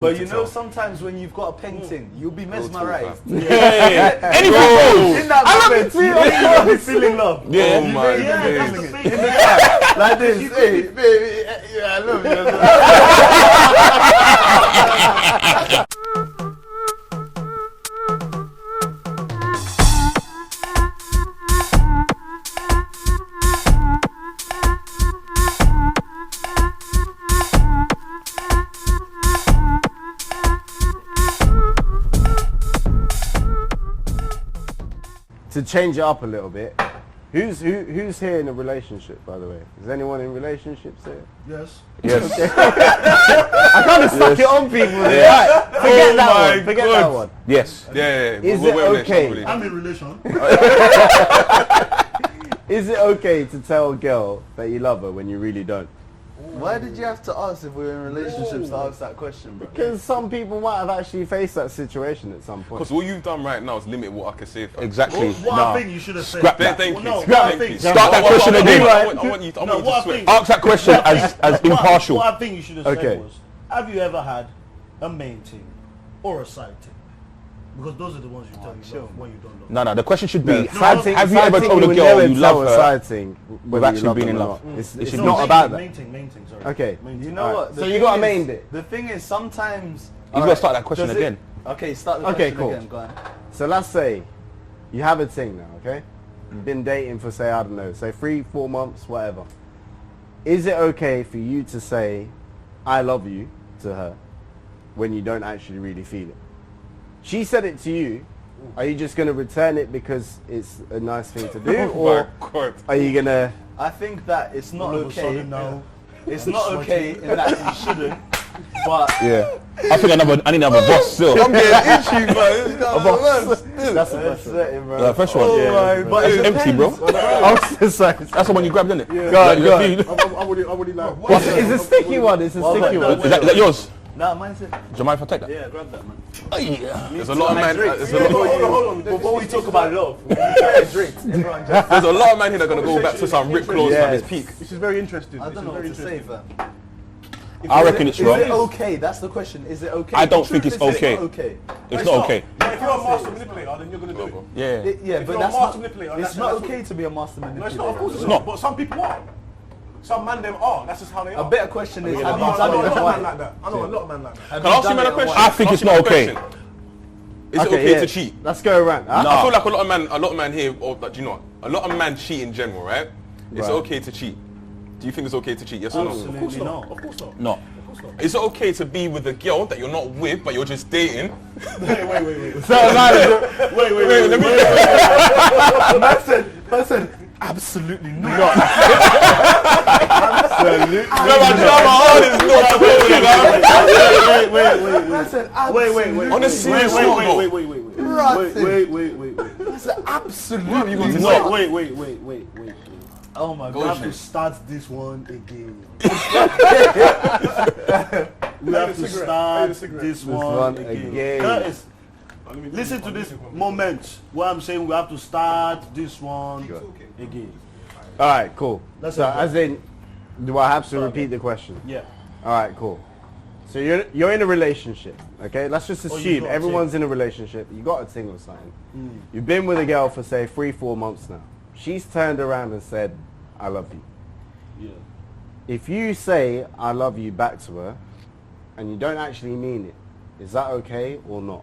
But you know, sometimes when you've got a painting, you'll be mesmerized. Anything In that moment, you'll be feeling love. Yeah. Oh my That's days. the thing. In the car, like this. Hey, baby, yeah, I love you. To change it up a little bit, who's here in a relationship, by the way? Is anyone in relationships here? Yes. Yes. I kind of stuck it on people there. Right, forget that one. Forget that one. Yes. Yeah. Is it okay? I'm in relation. Is it okay to tell a girl that you love her when you really don't? Why did you have to ask if we were in relationships to ask that question, bro? Because some people might have actually faced that situation at some point. Because what you've done right now is limit what I can say. Exactly. What I think you should have said. Scrap that. Thank you. No, Thank what I you. think. Start that question again. I want you to what I sweat. think. Ask that question as impartial. What I think you should have Okay. said was, have you ever had a main team or a side team? Because those are the ones you tell you love when you don't love. No. The question should be: Side thing- Have you side ever thing told a would girl never you tell love a her? side thing whether actually you love being them in or love? not. It's should not be- about that. Main thing, sorry. Okay. Main You team. know Alright. what? So you got a main bit. The thing is, sometimes... He's got to start that question Does it- again. Okay, start the Okay, question cool. again. Go on. So let's say you have a thing now, okay? You've been dating for, say, I don't know, say 3-4 months, whatever. Is it okay for you to say, I love you to her when you don't actually really feel it? She said it to you. Are you just going to return it because it's a nice thing to do? Or God. are you going to... I think that it's not All of a okay. sudden now, It's not okay in that you shouldn't. But Yeah. I think I need another boss still. I'm getting itchy, man. That's the that's first one. it, bro. The first one. Oh my, but it Empty, bro. Oh, sorry. That's the one you grabbed, isn't it? Go on, go on. I already like. It's a sticky one. It's a sticky one. Is that yours? Nah, mine's it. Do you mind if I take that? Yeah, grab that, man. Oh, yeah. There's a lot of man. There's a lot. Hold on. Before we talk about love, we try drinks. Everyone just... There's a lot of men here that are gonna go back to some Rick clothes Yeah. at his peak. This is very interesting. I don't know what to say, fam. I reckon it's Is wrong. it okay? That's the question. Is it okay? I don't The think truth it's is okay. okay. It's not okay. Yeah, if you're a master manipulator, then you're gonna do it. Yeah. Yeah, If but you're a that's master not. manipulator, It's that's not what- okay to be a master No, manipulator. it's not. Of course it's not. not. But some people are. Some man them are. That's just how they are. A better question is, I have know you a done lot it of and men why? like that. I know a lot of men like that. Have Can I you ask you done man a it and question? why? I think it's Ask you man not a okay. question. Is it okay yeah. to cheat? Let's go around. Huh? No. I feel like a lot of men here, or like, do you know, a lot of men cheat in general, right? Is it Right. okay to cheat? Do you think it's okay to cheat? Yes or no? Of course Absolutely not. not. Of course not. No. Of course not. Is it okay to be with a girl that you're not with, but you're just dating? Wait. So, man, Wait. Let me. Listen, absolutely not. Wait. On a serious note, Wait. That's absolutely not. Wait. Oh my We have god. to start this one again. We have to start this one again. Curtis, listen to this moment where I'm saying we have to start this one again. all right, cool. That's So, it. as in, do I have to repeat the question? Yeah. All right, cool. So you're in a relationship, okay? Let's just you assume got a everyone's in a relationship. You got a thing or something. You've been with a girl for say 3-4 months now. She's turned around and said, "I love you." Yeah. If you say "I love you" back to her, and you don't actually mean it, is that okay or not?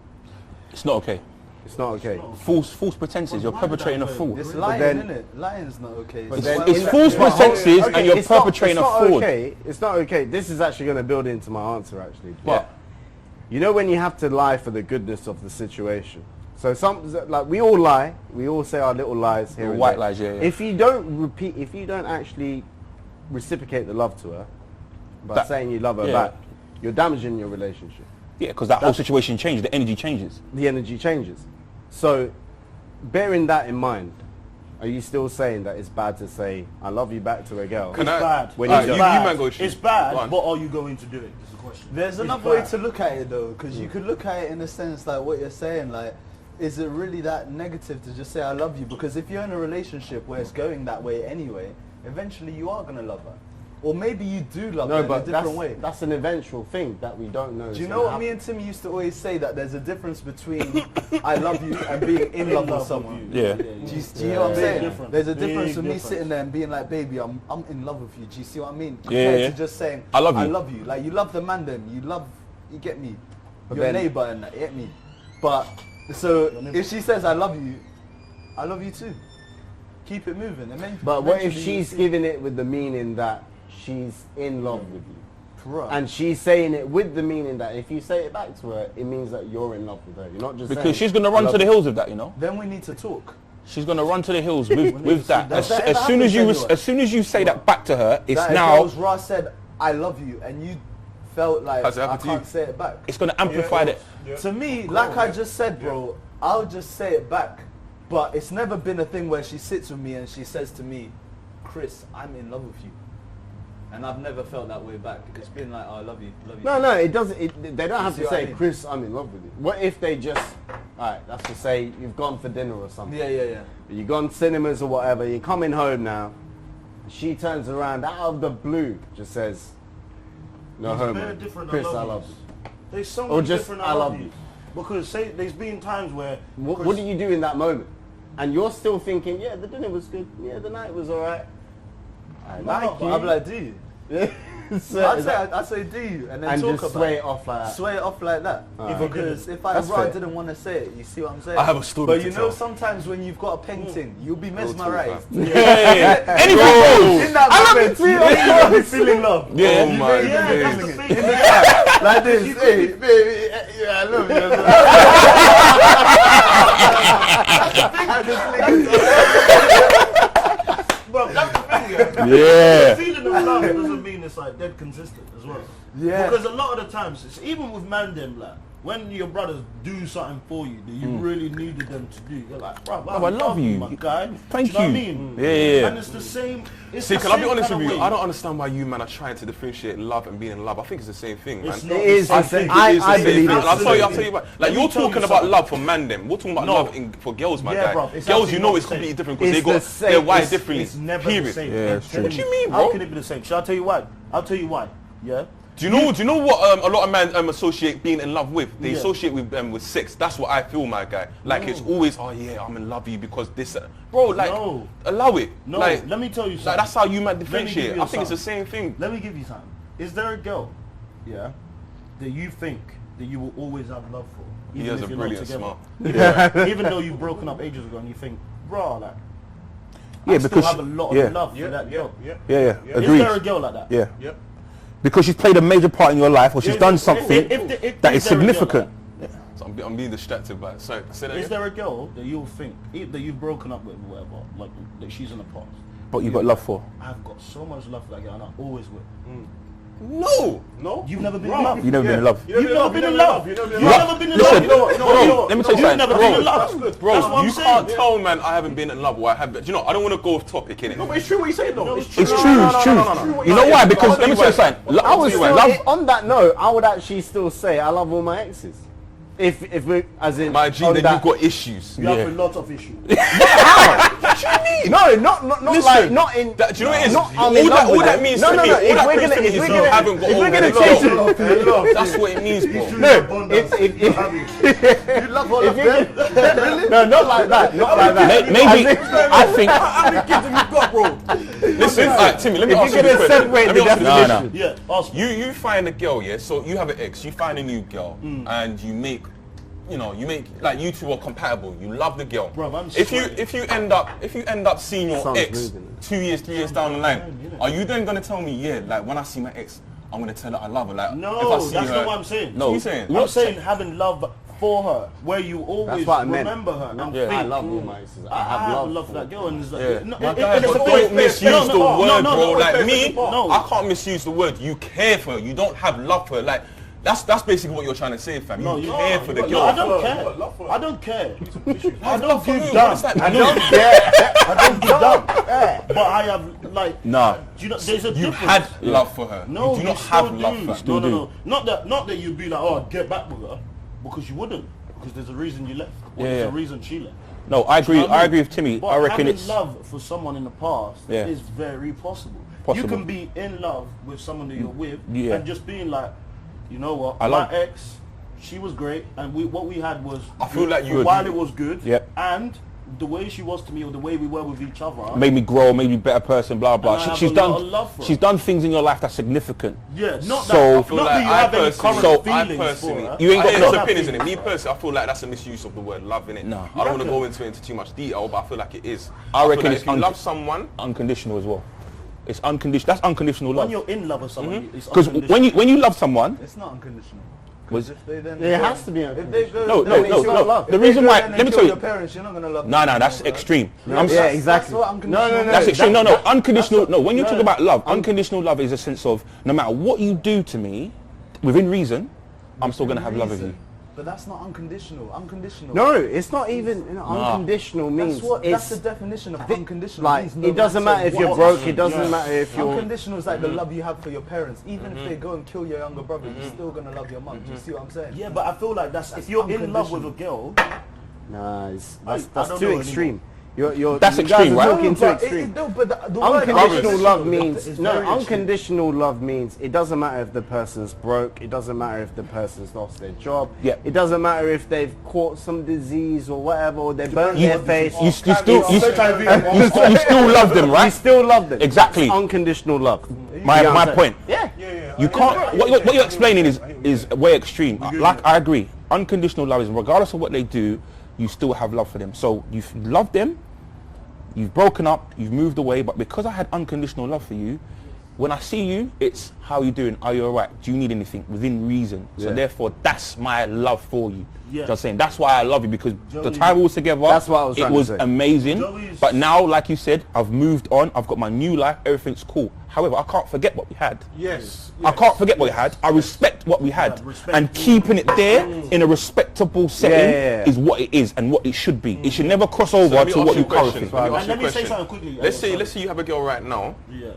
It's not okay. It's not okay. False pretenses. You're perpetrating a fraud. It's lying, then- isn't it? Lying's not okay. But It's then why It's we- false pretenses and you're it's not- perpetrating a it's not fraud. Okay. It's not okay. This is actually going to build into my answer, actually. What? You know when you have to lie for the goodness of the situation. So like we all lie, we all say our little lies here. The and white there. lies, yeah. If you don't actually reciprocate the love to her by That- saying you love her yeah. back, you're damaging your relationship. Yeah, because that whole situation changed. The energy changes. The energy changes. So, bearing that in mind, are you still saying that it's bad to say "I love you" back to a girl? Can It's I- bad. When Alright, you you don't- man go cheat. It's bad, Go on. but are you going to do it? Is the question. There's It's another way bad. to look at it though, because you could look at it in a sense like what you're saying, like, is it really that negative to just say "I love you"? Because if you're in a relationship where it's going that way anyway, eventually you are gonna love her. Or maybe you do love No, her but in a different way. that's an eventual thing that we don't know. Do you know what me and Timi used to always say? That there's a difference between I love you and being in love with someone. Yeah. Do you hear what I'm saying? Difference. There's a difference Big with me difference. sitting there and being like, baby, I'm in love with you. Do you see what I mean? Yeah, Compared yeah. to just saying, I love you. I love you. Like, you love the man then. You get me? But Your then- neighbor and that, you get me? But, so, if she says I love you too. Keep it moving. And then But what if eventually she's you see- giving it with the meaning that she's in love with you? Bruh. And she's saying it with the meaning that if you say it back to her, it means that you're in love with her. You're not just saying, Because she's gonna "I run love to the you." hills with that, you know. Then we need to talk. She's gonna run to the hills with that. Does that As ever soon as happen you to anyone? as soon as you say that back to her, it's That if now girls Ross said I love you and you felt like Has it I happened to you? can't say it back. it's gonna amplify it. To me, like I just said, bro, I'll just say it back. But it's never been a thing where she sits with me and she says to me, Chris, I'm in love with you. And I've never felt that way back. It's been like, oh, I love you, love you. No, it doesn't. They don't have see to what I say, mean? Chris, I'm in love with you. What if they just, alright, that's to say you've gone for dinner or something. Yeah. You've gone cinemas or whatever, you're coming home now. She turns around out of the blue, just says, no It's homo. very different, Chris, I I love love you. you. There's so Or much just, different I love you. Because say there's been times where What do you do in that moment? And you're still thinking, yeah, the dinner was good. Yeah, the night was alright. I like you. I'm like, do you? So I'd is say, that- I'd say do you? And then and talk just about sway it. it off like that. Sway it off like that. Alright. Because if I That's fair. didn't want to say it, you see what I'm saying? I have a story But to you know, tell. sometimes when you've got a painting, you'll be mesmerized. Yeah. Anything In goes. that moment, you feel in love. Yeah. Oh my Yeah, that's days. the thing. like this, hey, baby, yeah, I love you. But that's the thing, yeah. Yeah. Feeling of love doesn't mean it's like dead consistent as well. Yeah. Because a lot of the times, it's even with man them, like when your brothers do something for you that you really needed them to do, you're like, bro, I love you. my guy. Thank Do you. Know what I you. mean? Yeah. And it's the same. It's See, the can I be same honest kind with of you? way. I don't understand why you man are trying to differentiate love and being in love. I think it's the same thing, man. It's not It is. the I same thing. I It is the same believe thing. it's I'll the tell you, same I'll tell you thing. about. Like Let me you're tell you talking about something. love for man them. We're talking about No. love for girls, my Yeah, guy. bro, it's Girls, actually you know, not it's the same. completely different because It's they the got same. they're wired It's differently. It's never Period. the same. Yeah, I'm it's telling true. What do you mean, How bro? can it be the same? Shall I tell you why? I'll tell you why. Yeah. Do you know what a lot of men associate being in love with? They Yeah. associate with sex. That's what I feel, my guy. Like it's always, oh yeah, I'm in love with you because this, bro. Like, No. allow it. No, like, let me tell you something. like that's how you man Let me give differentiate. you I think it's the something. same thing. Let me give you something. Is there a girl, yeah, that you think that you will always have love for? He has if a you're not brilliant together? smile. Even though you've broken up ages ago and you think, bro, like, Yeah, I because still have a lot yeah. of love for that girl. Yeah. Is Agreed. there a girl like that? Yeah. Yep. Because she's played a major part in your life, or she's If- done if- something if that is there a girl like significant. So I'm being distracted by it. Sorry, say that Is again. there a girl that you'll think that you've broken up with or whatever, like that she's in the past? But you've got love for. I've got so much love for that girl and I always will. No. No? You've never been in love. You've never been in love. You've never been in love. You've Right. never been in Listen, love. You know what? bro, let me tell you You've something. never Bro, been in love. That's good. Bro, That's what I'm you saying. can't tell man I haven't been in love or I have been. Do you know, I don't want to go off topic, innit? No, but it's true what you say though. It's true, it's true. You know why? Because let me tell you something. I would Love, still, love, on that note, I would actually still say I love all my exes. If we, as in, My G, on then that- you've got issues. You have a lot of issues. No, not Listen, like, not in. That, do you know what it is? Not, I'm in love all with that them. means No, to no, me, no, all if that we're means gonna- to me if is we're you gonna- haven't got if we're over gonna the change love. it- That's what it means, bro. No, You love all of them? no, not like that, not like that. maybe, I think, How many kids have you got, bro? Listen, alright, Timmy, let me If ask you're you this gonna question. separate Let me the ask you this definition. question. Yeah, ask me. You find a girl, yeah? So you have an ex, you find a new girl, and you make, like you two are compatible. You love the girl. Bro, I'm if sweating. you end up seeing your Sounds ex rude, innit? 2 years, 3 years down the line, innit? are you then gonna tell me, yeah, like when I see my ex, I'm gonna tell her I love her? Like if I No, see that's her, not what I'm saying. No, what you saying? I'm saying having love for her, where you always That's what I meant. remember her and I think, love all my exes. I have love love for that girl, and it's like, Yeah. no, My it- guy, it's but a don't thing. misuse No, the no, word, no, no, bro. no, Like me, no. I can't misuse the word. You care for her. You don't have love for her. Like that's basically what you're trying to say, fam. No, You you care for the No, girl. I don't love care. for her. I don't care. I Have don't love for give who? dumb. What does that I mean? don't care. I don't give dumb. But I have like. Nah. Do you know? There's a You difference. had love for her. No, you do not still have love for her. No, no, no. Not that you'd be like, oh, get back with her, because you wouldn't. Because there's a reason you left. Or Yeah, there's yeah. a reason she left. no, I agree. You know what I mean? agree with Timmy. But I reckon having it's. love for someone in the past Yeah. is very possible. Possible. You can be in love with someone that you're with Yeah. and just being like, you know what, I love- my ex, she was great, and what we had was I feel like you while it was good, Yep. and the way she was to me or the way we were with each other, Made me grow, made me a better person, blah blah. And I have She's a lot of love done. for her. She's done things in your life that's significant. yeah, not So- that, I feel not like that you I have any personally- current So- feelings I personally, for her. You ain't got it's no- opinions in it. Me personally, I feel like that's a misuse of the word love in it. No. I don't want to go into too much detail, but I feel like it is. I feel reckon like it's if you love someone, unconditional as well. It's unconditional. That's unconditional When love. you're in love with someone, it's Because unconditional. when you love someone, It's not unconditional. Was- If they then It has to be If they go, No, then no, it's no, not no. love. The If they reason go why- then let and me kill tell you- your parents, you're not gonna love them. no, that's anymore, extreme. Yeah, I'm saying- exactly. That's what unconditional No, That's extreme. No, no, That's- unconditional. No, when you no, talk about love, unconditional love is a sense of no matter what you do to me, within reason, I'm still gonna have love of you. But that's not unconditional. Unconditional. No, it's not even unconditional means That's the it's definition of unconditional. like means no it doesn't matter matter if you're what. broke. It doesn't matter if you're. Unconditional is like the love you have for your parents. Even if they go and kill your younger brother, you're still gonna love your mum. Do you see what I'm saying? Yeah, but I feel like that's if you're in love with a girl, Nah, I that's don't too know extreme. You're That's you extreme, guys are right? talking too but extreme. no, but the word Unconditional love is means very extreme. unconditional love means it doesn't matter if the person's broke, it doesn't matter if the person's lost their job, Yeah. it doesn't matter if they've caught some disease or whatever, or they burnt You- their face. You still love them, You right? still love them. Exactly. That's unconditional love. My You know what I'm point. Yeah. You can't. What you're explaining is way extreme. Like I agree. Unconditional love is regardless of what they do, you still have love for them. So you've loved them, you've broken up, you've moved away, but because I had unconditional love for you, when I see you, it's how you doing? Are you alright? Do you need anything? Within reason. So Yeah. therefore, that's my love for you. Yeah. Just saying. That's why I love you because the Joey- time we was together, That's what I was it trying to was say. amazing. Joey's- But now, like you said, I've moved on. I've got my new life. Everything's cool. However, I can't forget what we had. Yes. I can't forget what we had. I respect what we had, respect. and keeping it there in a respectable setting Yeah. is what it is and what it should be. It should never cross over let me to ask what you you a question. currently. Let me ask And you a let me say question. something quickly. Let's say you have a girl right now, Yeah.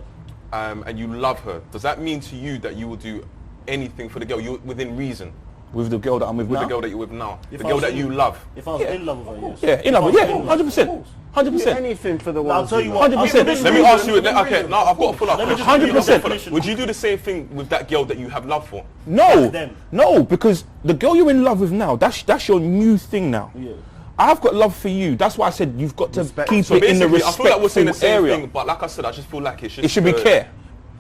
and you love her. Does that mean to you that you will do anything for the girl? You within reason With the girl that I'm with, with now. the girl that you're with now, If the I girl was that in- you love. If I was in love with her, yes. Yeah, in love, yeah, 100%, 100%. Anything for the I'll ones tell who you love. what. 100%. Let me ask you. Okay, now I've got a follow-up. Let me just question. give you a 100%. definition. Would you do the same thing with that girl that you have love for? No, them. no, because the girl you're in love with now, that's your new thing now. Yeah. I've got love for you. That's why I said you've got to Respect. keep So it in the basically, I feel like we're saying the respectful same area. thing, but like I said, I just feel like It should be care.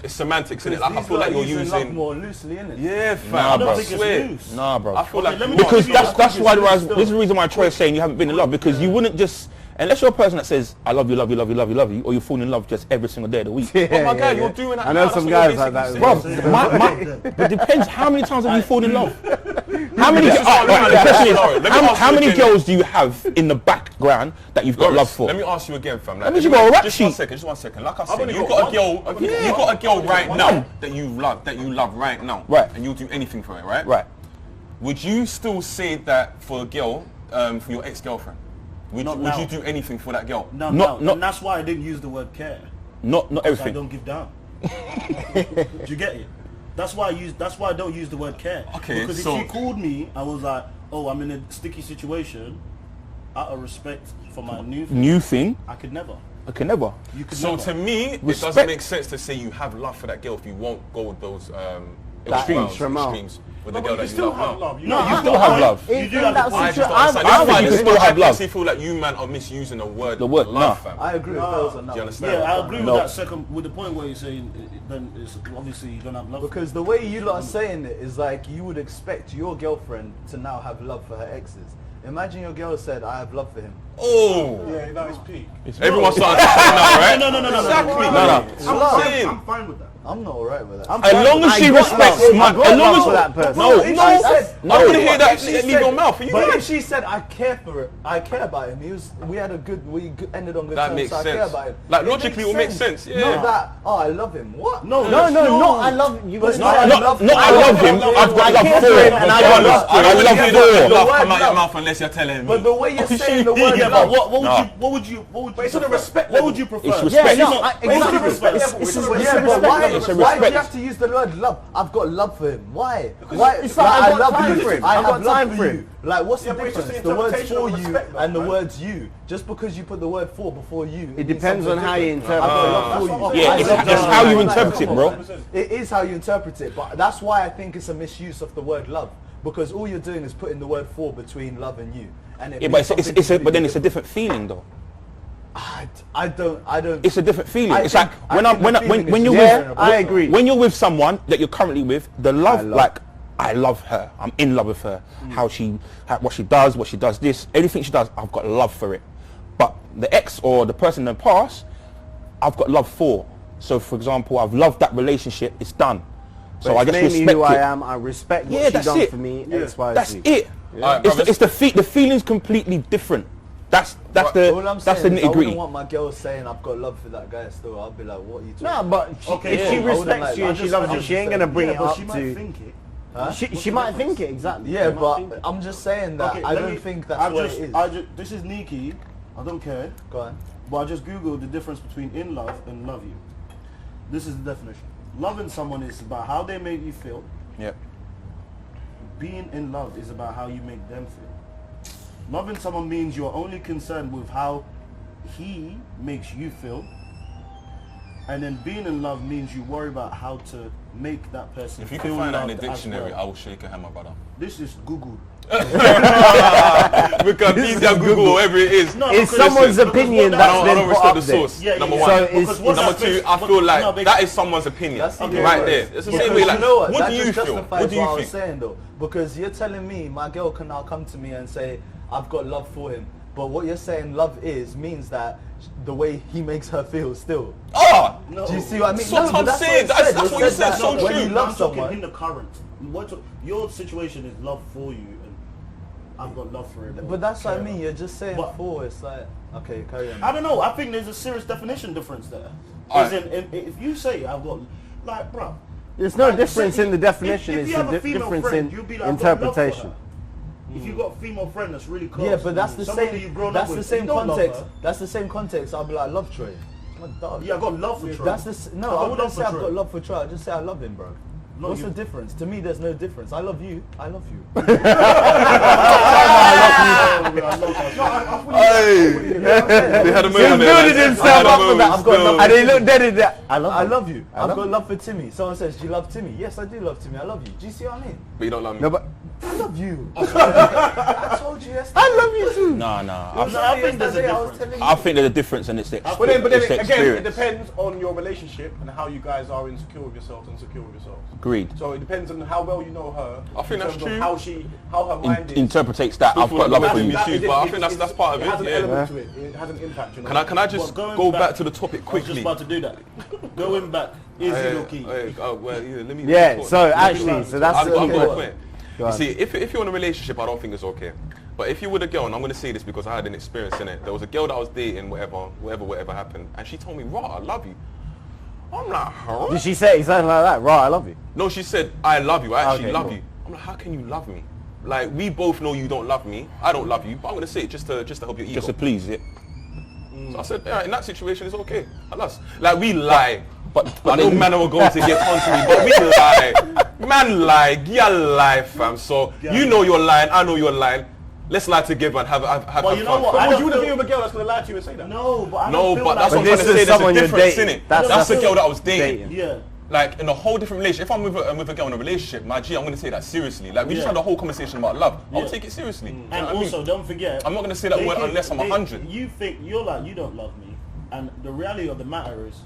It's semantics in it. Like I These feel like guys you're use love using. more loosely, innit? Yeah, fam. Nah, I bro. don't think it's swear. loose. Nah, bro. I feel Okay, like let me Because give you a that's quick why example. this is the reason why Troy is saying you haven't been in love, because you wouldn't just, unless you're a person that says I love you, love you, love you, love you, love you, or you fall in love just every single day of the week. Oh my God, you're doing that I now. know some That's what guys you're like that as basically well. Bro, but it depends. How many times have you fallen in love? How many? This is Alright, what I'm the question is, saying. Let me ask how you many again. girls do you have in the background that you've got Loris, love for? Let me ask you again, fam. means you got a rap just sheet. Just 1 second. Like I said, only you've got got a girl. You've got a girl right now that you love right now. Right. And you'll do anything for it, right? Right. Would you still say that for a girl, for your ex-girlfriend? Would Not you now. do anything for that girl? No, Not- no. not- And that's why I didn't use the word care. Not I everything. don't give down. Do you get it? That's why I don't use the word care. Okay, Because so- if she called me, I was like, oh, I'm in a sticky situation. Out of respect for my New thing. I could never. I can never. You could So never. to me, it Respect. doesn't make sense to say you have love for that girl if you won't go with those extremes with the girl that you still love have now. love. No, you still have love. You In do have that the point. I just don't I understand. think That's why you this still is why have I love. personally feel like you man are misusing the word word, love, nah. fam. I agree with those on that. Do you one. understand? Yeah, I agree No. with that second, with the point where you're saying, then it's obviously you don't have love. Because the way you lot are saying it is like you would expect your girlfriend to now have love for her exes. Imagine your girl said, I have love for him. Oh, Yeah, that is peak. everyone's starting to say now, right? No. Exactly. No. Saying. fine with that. I'm not alright with that. As long as she respects my, as long as for that person. No, If no, she said- no. I want to hear that If she leave said- your mouth. Are you But mad? if she said, I care for it, I care about him. We ended on good That terms, makes so I care sense. about him. Like, logically, it will make sense, yeah. Not that, oh, I love him. What? No, I love you. But Not I love him. I've got love for him, and I got love I don't for want to hear that him. love The come word out your love. mouth unless you're telling me. But the way you're saying the word Yeah, but what would No. you? What would you? But it's on a respect What level. would you prefer? It's respect. Yeah, She's no, not- exactly. It's on a respect It's- level. it's It's a a respect Yeah, respect but level. why, It's a why do you respect. have to use the word love? I've got love for him. Why? It's like I've got I time love for you. him. I I've got have love time for for you. him. Like, what's Yeah, the but it's just difference? an The words interpretation for of you respect, though, and the right? words you. Just because you put the word for before you. It depends on how you interpret I've got it. love for you. Yeah, I it's love how you Like, interpret it, come bro. on, man. It is how you interpret it, but that's why I think it's a misuse of the word love. Because all you're doing is putting the word for between love and you. And it Yeah, means but something but then it's a completely different feeling though. I don't. It's a different feeling. I It's think- like I when think the feeling when is you're different, with, bro. I agree. when you're with someone that you're currently with, the love, love. like I love her, I'm in love with her, what she does this, everything she does, I've got love for it. But the ex or the person in the past, I've got love for. So for example, I've loved that relationship, it's done. So I But just it's mainly respect who it. I am. I respect what Yeah, she that's done it. for me. X, Y, That's Z. it. Alright, It's, brothers. the feeling's completely different. That's the All I'm that's the saying is nitty I gritty. wouldn't want my girl saying I've got love for that guy still. I'll be like, what are you talking No, about? but Okay, if yeah. she I wouldn't respects like- you I and she just- loves I'm you, just she ain't saying. gonna bring Yeah, it but up she might to. think it. Huh? She might think it exactly. Yeah, might but think it. I'm just saying that Okay, I let don't me- think that's what it is. This is Nikki. I don't care. Go on. But I just googled the difference between in love and love you. This is the definition. Loving someone is about how they make you feel. Yep. Being in love is about how you make them feel. Loving someone means you're only concerned with how he makes you feel. And then being in love means you worry about how to make that person If you feel can find that in loved the as dictionary, well. I will shake your hand, my brother. This is Google. Because these are Google, whatever it is. No, It's because someone's listen, opinion because what I that's don't been put respect up the there. source. Yeah, number yeah. one. So it's- Because what Number that two, makes- I feel like no, that is someone's opinion. That's Right even there. worse. It's the Because same way. Like, you know what? what That do you just feel? justifies What do you I was think? saying though, because you're telling me my girl can now come to me and say I've got love for him, but what you're saying love is means that the way he makes her feel still. Oh! No. Do you see what I mean? That's what I'm but saying. it That's said. what It you said said, that so when true. you love I'm talking someone. in the current. Your situation is love for you, and I've got love for him. But that's what I mean. You're just saying But- for. It's like okay, carry on. I don't know. I think there's a serious definition difference there. Alright. As in, if you say I've got, like, bro. There's no like, difference say- in the definition. If It's you have a a female difference friend, in you'll be like, I've got love for interpretation. her. If you've got a female friend that's really close, Yeah, but that's the somebody same. you've grown That's up the with, same you don't love context. her. That's the same context. I'll be like, I love Troy. My dog. Yeah, I got love for Troy. That's the I've no. got I wouldn't love say for I've Troy. got love for Troy. I just say I love him, bro. No, What's you- the difference? To me, there's no difference. I love you. I love you. Hey! They had a He's moment there. building man. himself I had a up for moment that. I've got still. love. And he looked dead at that. I I love love you. I've love got you. love for Timi. Someone says, do you love Timi? Yes, I do love Timi. I love you. Do you see what I mean? But you don't love me. No, but I love you. I told you yesterday. I love you too. Nah. I think there's a difference. I think there's a difference, and it's the But then it's the again, it experience. depends on your relationship and how you guys are insecure with yourselves and secure with yourselves. Agreed. So it depends on how well you know her. I think in that's terms of true. how her mind is. Interpretates that I've Still got feel love for like you. that- Issues, but I think that's part of It has an it. Yeah. element to it. It has an impact. You know? Can I just But going go back to the topic I was just quickly? about to do that. Going back, is Hey, your key? hey, oh, well, yeah, let me. Yeah, talk. so Let me actually, talk. so that's I've got okay. a point. Go You on. see, if you're in a relationship, I don't think it's okay. But if you're with a girl, and I'm going to say this because I had an experience in it. There was a girl that I was dating, whatever happened, and she told me, "Raw, I love you." I'm like, huh? Did she say something like that? Right, I love you. No, she said, "I love you. I actually Okay, love cool. you." I'm like, "How can you love me? Like, we both know you don't love me. I don't love you, but I'm going to say it just to help your ego." Just to please it. So I said, yeah, in that situation, it's okay. Alas, like we lie. But I know man are going to get onto me, but we lie. Man lie, girl lie, fam. So you know you're lying, I know you're lying. Let's lie together and have Well, you know fun. what? But I would don't you want to feel- be with a girl that's going to lie to you and say that? No, but I No, don't feel but that's like what I'm But trying this to say. is There's a someone you're difference in dating. it. That's That's the not- girl that I was dating. Yeah. Like in a whole different relationship. If I'm with a girl in a relationship, my G, I'm going to take that seriously. Like we just Yeah. had a whole conversation about love. I'll Yeah. take it seriously. You know And what I mean? also, don't forget. I'm not going to say that they word can- unless I'm 100. You think you're like you don't love me, and the reality of the matter is,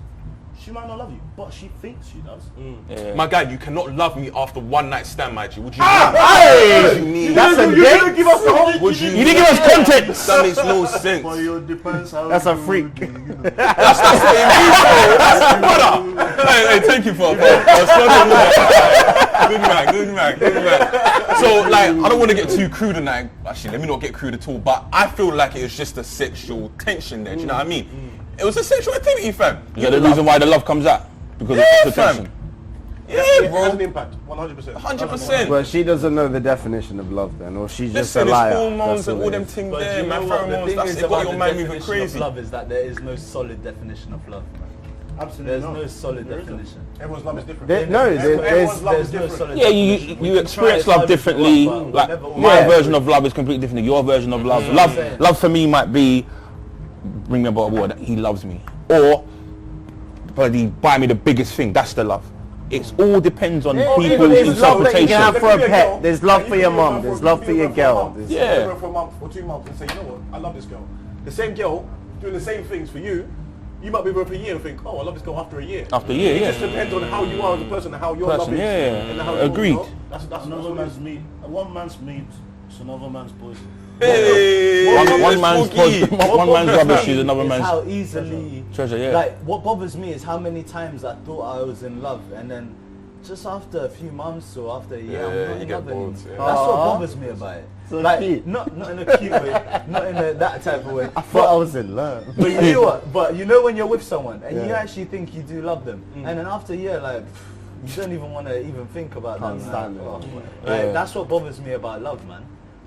she might not love you, but she thinks she does. Yeah. My guy, you cannot love me after one night stand, my G. Would you? Hey, mean? that's a You didn't date. give us the whole. Would you? You didn't give us context. That makes no sense. But it depends how. That's a you freak. do, you know. That's what it means, bro. Brother. Hey, thank you for good man. So, like, I don't want to get too crude tonight. Actually, let me not get crude at all. But I feel like it was just a sexual tension there. Do you know what I mean? It was a sexual activity, fam. Is that the reason why the love comes out? Because Yeah, of the fam. tension. Yeah, It has bro. an impact, 100%. 100%. Well, she doesn't know the definition of love then, or she's just a Listen, it's liar. hormones That's and all all it them is. things But there, you know man. what? The Pheromones, thing that's is it. Got about your the man moving definition crazy. of love is that there is no solid definition of love. Absolutely There's not. no solid There isn't. definition. Everyone's love is different. There's love is There's no different. solid Yeah, definition. you We can try experience as love hard as we differently. want, but Like we'll never all my Yeah. version of love is completely different. Your version of love, love for me might be bring me a bottle of water. He loves me, or bloody buy me the biggest thing. That's the love. It's all depends on people's there's love that you can have interpretation. for a pet. There's love for your mum. There's love for your girl. You Yeah. can go for a month or 2 months and say, you know what, I love this girl. The same girl doing the same things for you. You might be with her for a year and think, oh, I love this girl after a year. After a year, It yeah. just depends on how you are as a person and how your love Person, is. yeah, yeah. And how Agreed. You know, that's Another what it man's is. meat. One man's meat is another man's poison. Hey, One man's Spooky. one man's rubbish is another Is man's how easily treasure. Yeah. Like what bothers me is how many times I thought I was in love, and then just after a few months or after a year, Yeah, I'm not you in get love anymore. bored, yeah. That's what Aww. bothers me about it. So like cute. not in a cute way, not in that type of way. I thought I was in love. But you know what? But you know when you're with someone and you Yeah. actually think you do love them, and then after a year, like you don't even want to even think about Can't them. stand like, it. oh, Yeah. like, that's what bothers me about love, man.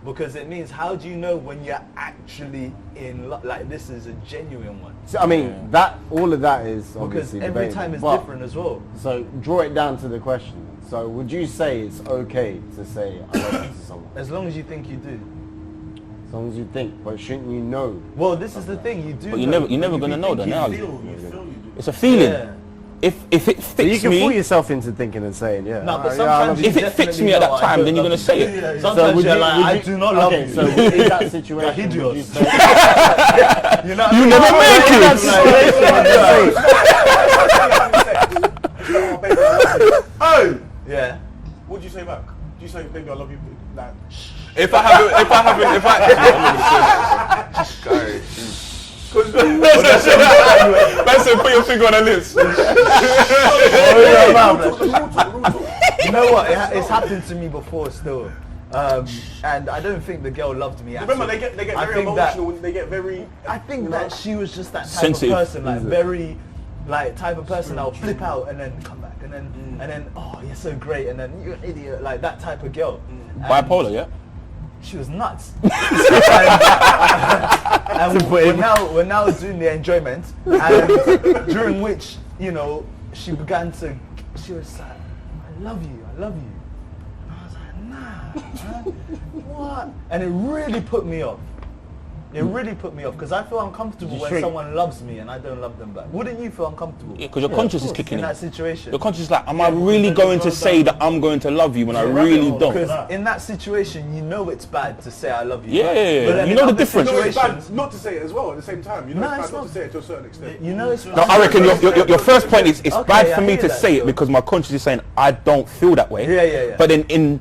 Because it means how do you know when you're actually in love? Like this is a genuine one. So, I mean, that all of that is Because obviously every debatable, time is but- different as well. So draw it down to the question. So would you say it's okay to say I love you to someone? As long as you think you do. As long as you think, but shouldn't you know? Well, this is the thing. You do. But you're know. never gonna know that now. You feel you do. It's a feeling. Yeah. If it So you fits can fool me, yourself into thinking and saying, yeah. No, but yeah, I love sometimes you. if it fits me at that time, then you're gonna say it. Sometimes you're like, I do not love okay, you. so in that situation, Like would you idiots. say, You know what I You mean? never Like, make in that it. situation, would you say, Oh! Yeah. What do you say back? Do you say, baby, I love you? Like, If I Benson, put your finger on her lips. You know what? It's happened to me before still. And I don't think the girl loved me. remember, actually. they get I very think that- emotional. They get very... I think that she was just that type Sensitive. of person, like very, like type of person that'll flip out and then come back and then oh you're so great and then you're an idiot, like that type of girl. And Bipolar, yeah. she was nuts. and we're now doing the enjoyment, and during which she was like, I love you. And I was like, nah, man, what? And it really put me off. It really put me off because I feel uncomfortable when someone loves me and I don't love them back. Wouldn't you feel uncomfortable? Yeah, because your conscience is kicking in in. that situation? Your conscience is like, am I really going to say that I'm going to love you when I really don't? Because in that situation, you know it's bad to say I love you. Yeah, But then you in know the other difference. No, it's situations- bad not to say it as well at the same time. You know, No, it's it's bad not not. to say it to a certain extent. You know it's No, I reckon your first point is it's Okay, bad I for me hear to that, say it so- because my conscience is saying I don't feel that way. Yeah. But then in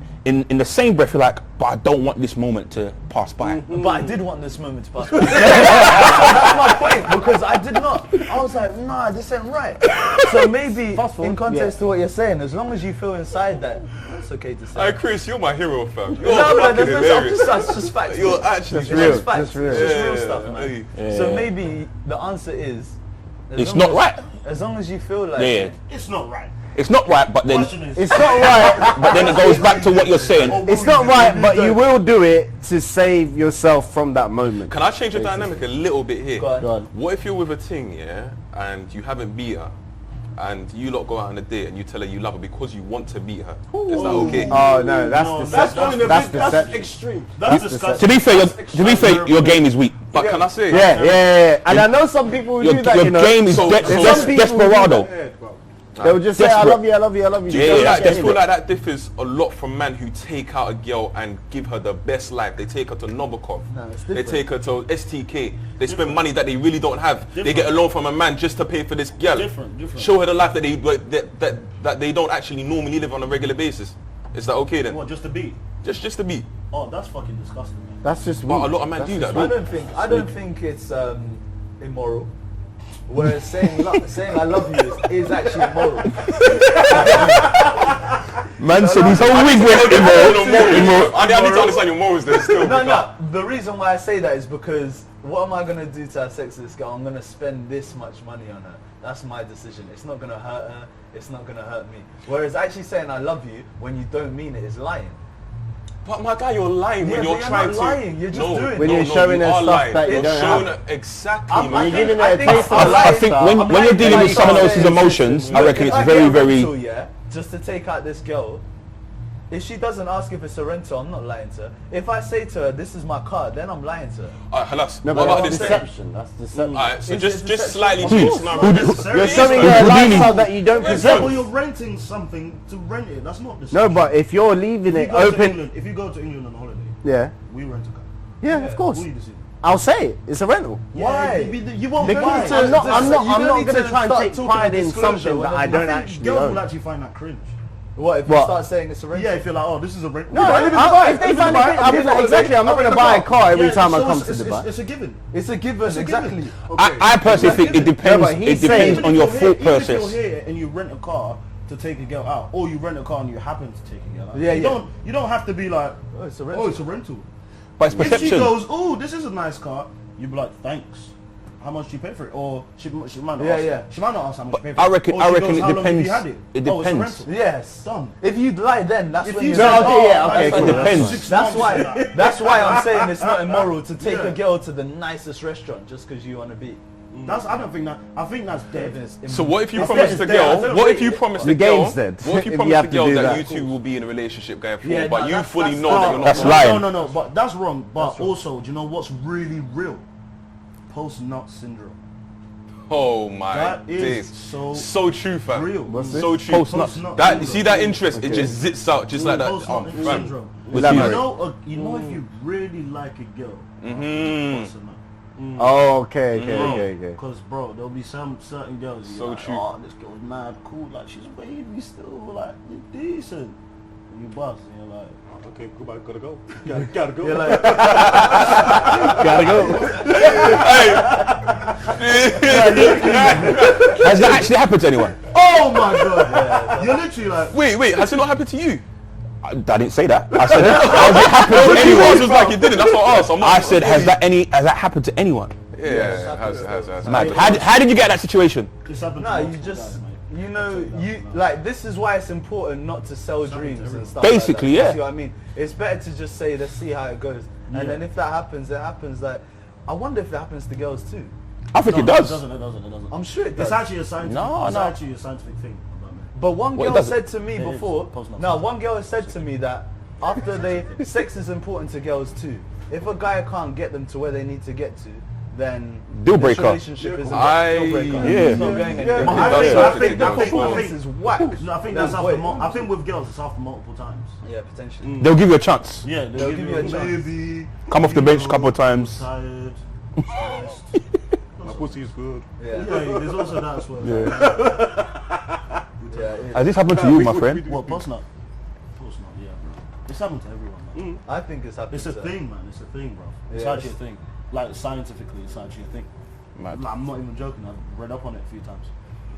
the same breath you're like, but I don't want this moment to pass by. But I did want this moment to pass by. That's my point, because I did not. I was like, nah, this ain't right. So maybe, in context to what you're saying, as long as you feel inside that, it's okay to say. Hey Chris, you're my hero, fam. You're No, fucking that's hilarious. just facts. You're actually It's real. just facts. That's real. It's just real Yeah, stuff, man. yeah. So maybe the answer is... as It's long not as- right. As long as you feel like... Yeah. It's not right. It's not right, but then Question is, it's not right. but then it goes back to what you're saying. It's not right, but you will do it to save yourself from that moment. Can I change the dynamic a little bit here? Go on. Go on. What if you're with a ting, yeah, and you haven't beat her, and you lot go out on a date and you tell her you love her because you want to beat her? Is that okay? Oh no, that's No, deception. that's That's deception. extreme. that's To disgusting. be fair, your game is weak. But can I say? Yeah. And I know some people who Your do that, your you know. game is So- de- so- des- some people do desperado. Yeah, bro. They will just say, I Desperate. love you, I love you, I love you. Do you They feel don't like, get do you feel anywhere. like that differs a lot from men who take out a girl and give her the best life? They take her to Novikov. No, it's They different. take her to STK. They spend money that they really don't have. They get a loan from a man just to pay for this girl. Different. Show her the life that they don't actually normally live on a regular basis. Is that okay then? What, just a beat? Just to be. Oh, that's fucking disgusting, man. That's just But weak. a lot of men do that. I though. don't think it's immoral. Whereas saying I love you is actually immoral. Man said his whole wig went immoral. I need to understand your morals then still. No. The reason why I say that is because what am I gonna do to have sex with this girl? I'm gonna spend this much money on her. That's my decision. It's not gonna hurt her. It's not gonna hurt me. Whereas actually saying I love you when you don't mean it is lying. But my guy, you're lying when you're trying to. Lying. You're just doing. When you're showing her stuff lying. that you You're don't showing have. her exactly. You're giving her I a think taste I'm of lying. I think lifestyle. when you're dealing with someone else's emotions, I reckon it's very, very... Yeah, just to take out this girl, if she doesn't ask if it's a rental, I'm not lying to her. If I say to her, this is my car, then I'm lying to her. Alright, halas. No, What but about that's this? deception. That's deception. Alright, so It's just deception. slightly Of change course. the You're scenario. showing her a lifestyle that you don't Yeah, possess. but you're renting something to rent it. That's not the No, same. but if you're leaving if it you go to open... England, if you go to England on holiday, Yeah. we rent a car. Yeah, of course. Who you deceive? I'll say it. It's a rental. Why? You won't Because pay I'm not You don't going need to to try and start take talking pride in disclosure something that when I there's don't I think actually girls own. will actually find that cringe. What if you What? start saying it's a rental? Yeah, if you're like, oh, this is a rent. No, Yeah, if they find it, exactly. I'm not going to buy a car every time I come to Dubai. It's a given. It's a given, It's a exactly. given. I personally think it depends. No, but he's It depends saying- on your Even if thought you're here- process. Even if you're here and you rent a car to take a girl out, or you rent a car and you happen to take a girl out, Yeah, you don't have to be like, Oh, it's a rental. oh, it's a rental. But it's If she perception. goes, oh, this is a nice car, you'd be like, thanks. How much do you pay for it? Or she might not Yeah, ask. yeah. She might not ask how much you pay for I it. reckon- Or I she reckon goes, it how long have you depends. had it? It Oh, it's a depends. rental. Yes. Done. If you lie, then that's If when you you say, say, oh, yeah, okay, I cool. spent Depends. 6 That's months why. on that. That's why I'm saying it's not immoral to take Yeah. a girl to the nicest restaurant just because you want to be. I don't think that. I think that's dead. So what if you That's promise dead, the it's dead. I girl? don't What think- if you promise The the girl? game's dead. What if you If you promise have the to girl do that that. you two will be in a relationship going forward, Yeah, but no, you that's- fully that's- know no, that you're not? That's gonna- lying. No, but that's wrong. But also, do you know what's really real? Post-nut syndrome. Oh my That is days. so true, fam. real. What's So this? true. Post-nut That syndrome. see that interest, it Okay. just zits out just like that. Post-nut Fam. syndrome. Elaborate. You know if you really like a girl, Mhm. post-nut. Oh, okay. Because bro, there'll be some certain girls. So You're like, true. oh, this girl's mad cool. Like she's wavy still. Like you're decent. And you bust. And you're like, Okay, goodbye, gotta go. Gotta go. You're like, Gotta go. Has that actually happened to anyone? oh my god. You're literally like, Wait, has it not happened to you? I didn't say that. I said, has it happened to Yours anyone? was like it didn't. That's what I asked. I'm not- I said, has that happened to anyone? Yeah, it has. Mad. How did you get that situation? this happened no, to you multiple just, guys, mate. you know, you like this is why it's important not to sell dreams and stuff. Basically, like that. yeah. You see what I mean? It's better to just say, let's see how it goes, Yeah. and then if that happens, it happens. Like, I wonder if it happens to girls too. I think No, it no, does. It doesn't. I'm sure it does. It's actually a scientific. No, it's no. actually a scientific thing about men. But one Well, it girl doesn't. said to me It is. before, Post-nut no, syndrome. one girl said to me that after sex is important to girls too. If a guy can't get them to where they need to get to, then Deal this breaker. relationship is a deal breaker. Yeah. It's not going anywhere. But I think- the I think- performance is whack. No, I think that's Then after. wait. I think with girls, it's after multiple times. Yeah, potentially. They'll give you a chance. Yeah, They'll give you a chance. Maybe. Come off the bench a couple of times. Tired. stressed. My pussy is good. Yeah. Yeah, there's also that as well. Yeah, it is. Has this happened to you, my friend? What, post-nut? Post-nut, yeah, bro. It's happened to everyone, man. I think it's happening. It's a to- thing, man. It's a thing, bro. It's Yeah, actually a thing. Like, scientifically, it's actually a thing. Mad. Like, I'm not even joking. I've read up on it a few times.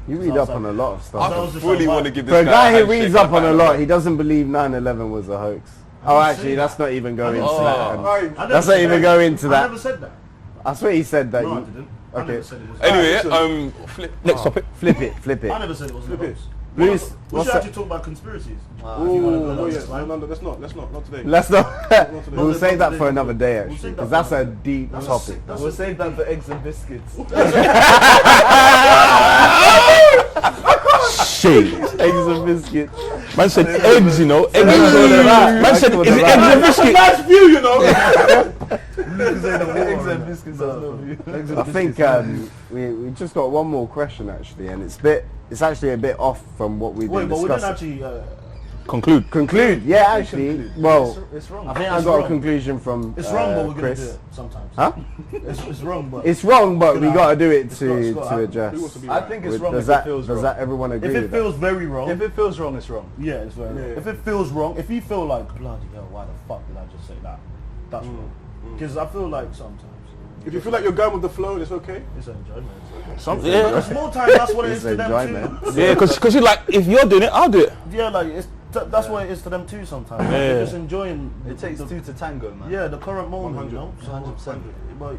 You read up on a lot of stuff. That was I just fully like, want to give this For a guy who handshake reads up on a hand. lot, he doesn't believe 9/11 was a hoax. Oh, actually, that's not even going into that. I never Let's not said even that. go into I that. never said that. I swear he said that. No, I you, didn't. I Okay. never said it was. Anyway, flip. Next topic. flip it. I never said it was a hoax. Luis, We what's should that? actually talk about conspiracies. Oh, yeah. No, let's not today. Let's not. We'll let's save not that for today. another day, We'll actually, save because that that's for a deep That's a topic. sick- that's We'll a- save that for eggs and biscuits. Shit. Eggs and biscuits. Man said eggs, you know. Eggs and That's what they're about. Man That's said, what is they're it eggs about. and biscuits? Nice view, you know. Eggs and biscuits. I think we just got one more question, actually, and it's actually a bit off from what we've Wait, been but we didn't discussing. actually. Conclude. Conclude, yeah, actually. Well, It's wrong. I think I It's got a wrong. conclusion from It's wrong, but we're gonna Chris. do it sometimes. Huh? It's wrong, but It's wrong, but we It's got to do it it's to got to happen. address. Who wants to be I right? think it's wrong Does if it that feels does wrong. that everyone agree if it with feels very wrong, If it feels wrong, it's wrong. yeah, it's very wrong. Yeah. If it feels wrong, if you feel like bloody hell, why the fuck did I just say that? That's wrong. Because I feel like sometimes If you feel like you're going with the flow, it's okay. it's enjoyment. Yeah. Small time, that's what it It's is to them enjoyment. too. Yeah, because you're like, if you're doing it, I'll do it. Yeah, like that's what it is to them too. Sometimes like, they're just enjoying. It takes two to tango, man. Yeah, the current moment, you know. 100%. But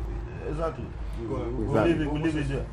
exactly. Go on. We live it. Yeah.